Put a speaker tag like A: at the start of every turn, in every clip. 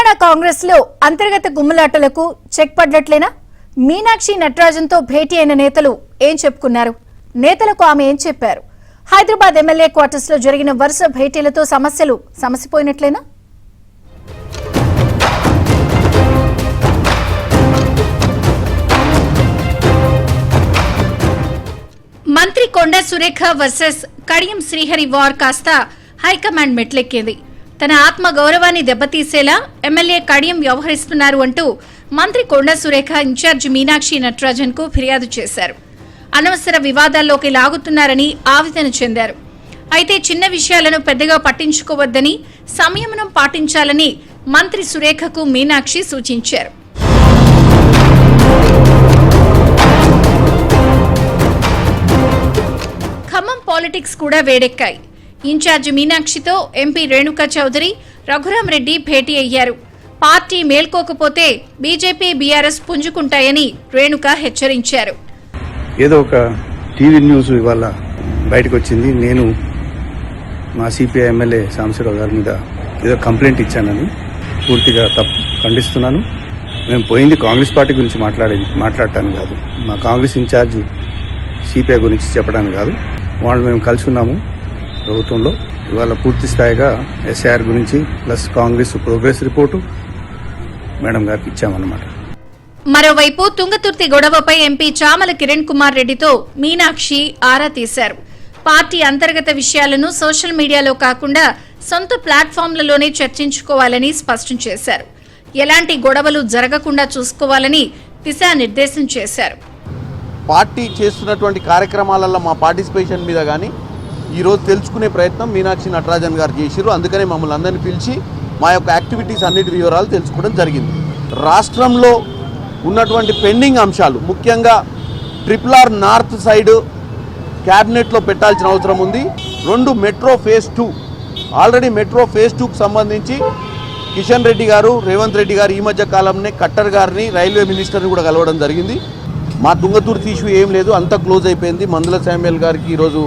A: తెలంగాణ కాంగ్రెస్ లో అంతర్గత గుమ్మలాటలకు చెక్ పడ్డట్లేనా? మీనాక్షి నటరాజన్తో భేటీ అయిన నేతలు ఏం చెప్పుకున్నారు? నేతలకు ఆమె ఏం చెప్పారు? హైదరాబాద్ ఎమ్మెల్యే క్వార్టర్స్ లో జరిగిన వరుస భేటీలతో సమస్యలు సమసిపోయినట్లేనా? మంత్రి కొండా సురేఖ వర్సెస్ కడియం శ్రీహరి వార్ కాస్త హైకమాండ్ మెట్లెక్కింది. తన ఆత్మ గౌరవాన్ని దెబ్బతీసేలా ఎమ్మెల్యే కడియం వ్యవహరిస్తున్నారు అంటూ మంత్రి కొండా సురేఖ ఇన్ఛార్జి మీనాక్షి నటరాజన్ కు ఫిర్యాదు చేశారు. అనవసర వివాదాల్లోకి లాగుతున్నారని ఆవేదన చెందారు. అయితే చిన్న విషయాలను పెద్దగా పట్టించుకోవద్దని, సంయమనం పాటించాలని మంత్రి సురేఖకు మీనాక్షి సూచించారు. ఖమ్మం పాలిటిక్స్ కూడా వేడెక్కాయి. ఇన్ఛార్జి మీనాక్షితో ఎంపీ రేణుకా చౌదరి, రఘురాం రెడ్డి భేటీ అయ్యారు. పార్టీ మేల్కోకపోతే బీజేపీ, బీఆర్ఎస్ పుంజుకుంటాయని రేణుకా హెచ్చరించారు.
B: ఏదో ఒక టీవీ న్యూస్ ఇవాళ బయటకు వచ్చింది, నేను మా సిపిఐ ఎమ్మెల్యే సాంబశివరావు గారి మీద ఏదో కంప్లైంట్ ఇచ్చానని. పూర్తిగా తప్పు ఖండిస్తున్నాను. మేము పోయింది కాంగ్రెస్ పార్టీ గురించి మాట్లాడటానికి కాదు, మా కాంగ్రెస్ ఇన్ఛార్జ్ సిపిఐ గురించి చెప్పడానికి కాదు. వాళ్ళు మేము కలిసి ఉన్నాము ప్రభుత్వంలో. ఇవాళ పూర్తి స్థాయిగా ఎస్ఐఆర్ గురించి plus Congress progress report madam గారికి ఇచ్చామన్నమాట.
A: మరోవైపు తుంగతుర్తి గొడవపై ఎంపీ చామల కిరణ్ కుమార్ రెడ్డితో మీనాక్షి ఆరా తీశారు. పార్టీ అంతర్గత విషయాలను సోషల్ మీడియాలో కాకుండా సొంత ప్లాట్ఫామ్లలోనే చర్చించుకోవాలని స్పష్టం చేశారు. ఎలాంటి గొడవలు జరగకుండా చూసుకోవాలని దిశానిర్దేశం చేశారు.
C: పార్టీ చేస్తున్నటువంటి కార్యక్రమాలలో మా పార్టిసిపేషన్ మీద కానీ ఈరోజు తెలుసుకునే ప్రయత్నం మీనాక్షి నటరాజన్ గారు చేసిరు. అందుకనే మమ్మల్ని అందరినీ పిలిచి మా యొక్క యాక్టివిటీస్ అన్నిటి వివరాలు తెలుసుకోవడం జరిగింది. రాష్ట్రంలో ఉన్నటువంటి పెండింగ్ అంశాలు, ముఖ్యంగా RRR నార్త్ సైడ్ క్యాబినెట్లో పెట్టాల్సిన అవసరం ఉంది. 2 metro phase 2 already metro phase 2కు సంబంధించి కిషన్ రెడ్డి గారు, రేవంత్ రెడ్డి గారు ఈ మధ్య కాలంలో కట్టర్ గారిని, రైల్వే మినిస్టర్ని కూడా కలవడం జరిగింది. మా తుంగతుర్తి ఇష్యూ ఏం లేదు, అంతా క్లోజ్ అయిపోయింది. మందుల శామ్యుల్ గారికి ఈరోజు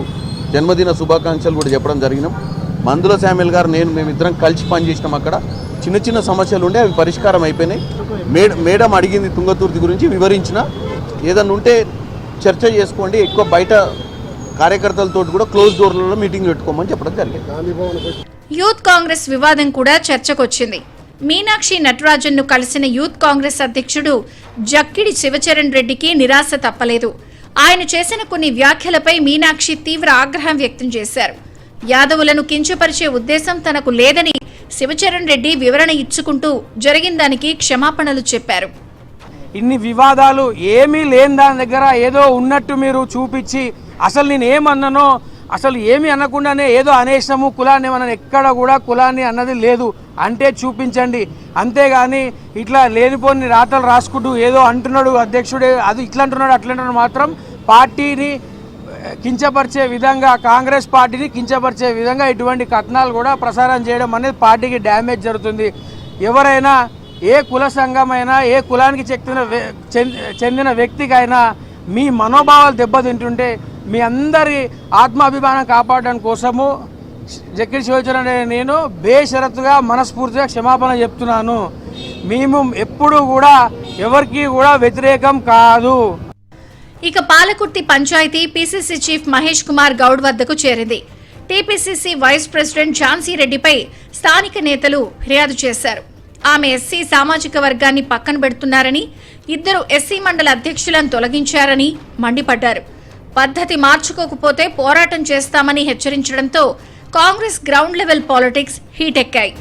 C: జన్మదిన శుభాకాంక్షలు కూడా చెప్పడం జరిగినాం. మందుల శామ్యుల్ గారు, మేమిద్దరం కలిసి పనిచేసినాం. అక్కడ చిన్న చిన్న సమస్యలు ఉండే, అవి పరిష్కారం అయిపోయినాయి. మేడం అడిగింది తుంగతుర్తి గురించి, వివరించిన. ఏదన్నా ఉంటే చర్చ చేసుకోండి, ఎక్కువ బయట కార్యకర్తలతో కూడా క్లోజ్ డోర్లలో మీటింగ్ పెట్టుకోమని చెప్పడం జరిగింది.
A: యూత్ కాంగ్రెస్ వివాదం కూడా చర్చకొచ్చింది. మీనాక్షి నటరాజన్ ను కలిసిన యూత్ కాంగ్రెస్ అధ్యక్షుడు జక్కిడి శివచరణ్ రెడ్డికి నిరాశ తప్పలేదు. ఆయన చేసిన కొన్ని వ్యాఖ్యలపై మీనాక్షి తీవ్ర ఆగ్రహం వ్యక్తం చేశారు. యాదవులను కించపరిచే ఉద్దేశం తనకు లేదని శివచరణ్ రెడ్డి వివరణ ఇచ్చుకుంటూ జరిగిన దానికి క్షమాపణలు చెప్పారు.
D: ఇన్ని వివాదాలు ఏమీ లేని దాని దగ్గర ఏదో ఉన్నట్టు మీరు చూపించి, అసలు నేను ఏమన్నానో అసలు ఏమీ అనకుండానే ఏదో అనేసినాము, కులాన్ని ఏమన్నా, ఎక్కడ కూడా కులాన్ని అన్నది లేదు అంటే చూపించండి. అంతేగాని ఇట్లా లేనిపోని రాతలు రాసుకుంటూ ఏదో అంటున్నాడు అధ్యక్షుడే, అది ఇట్లా అంటున్నాడు అట్లా అంటున్నాడు మాత్రం పార్టీని కించపరిచే విధంగా, కాంగ్రెస్ పార్టీని కించపరిచే విధంగా ఇటువంటి కథనాలు కూడా ప్రసారం చేయడం అనేది పార్టీకి డ్యామేజ్ జరుగుతుంది. ఎవరైనా, ఏ కుల సంఘమైనా, ఏ కులానికి చెందిన వ్యక్తికైనా మీ మనోభావాలు దెబ్బతింటుంటే మీ అందరి ఆత్మాభిమానం కాపాడడం కోసము జక్కిడి శివచరణ్ నేను బేషరతుగా మనస్ఫూర్తిగా క్షమాపణ చెప్తున్నాను. మేము ఎప్పుడు కూడా ఎవరికి కూడా వ్యతిరేకం కాదు.
A: ఇక పాలకుర్తి పంచాయతీ పీసీసీ చీఫ్ మహేష్ కుమార్ గౌడ్ వద్దకు చేరింది. టీపీసీసీ వైస్ ప్రెసిడెంట్ ఝాన్సీ రెడ్డిపై స్థానిక నేతలు ఫిర్యాదు చేశారు. ఆమె ఎస్సీ సామాజిక వర్గాన్ని పక్కన పెడుతున్నారని, 2 ఎస్సీ మండల అధ్యక్షులను తొలగించారని మండిపడ్డారు. పద్ధతి మార్చుకోకపోతే పోరాటం చేస్తామని హెచ్చరించడంతో కాంగ్రెస్ గ్రౌండ్ లెవెల్ పాలిటిక్స్ హీటెక్కాయి.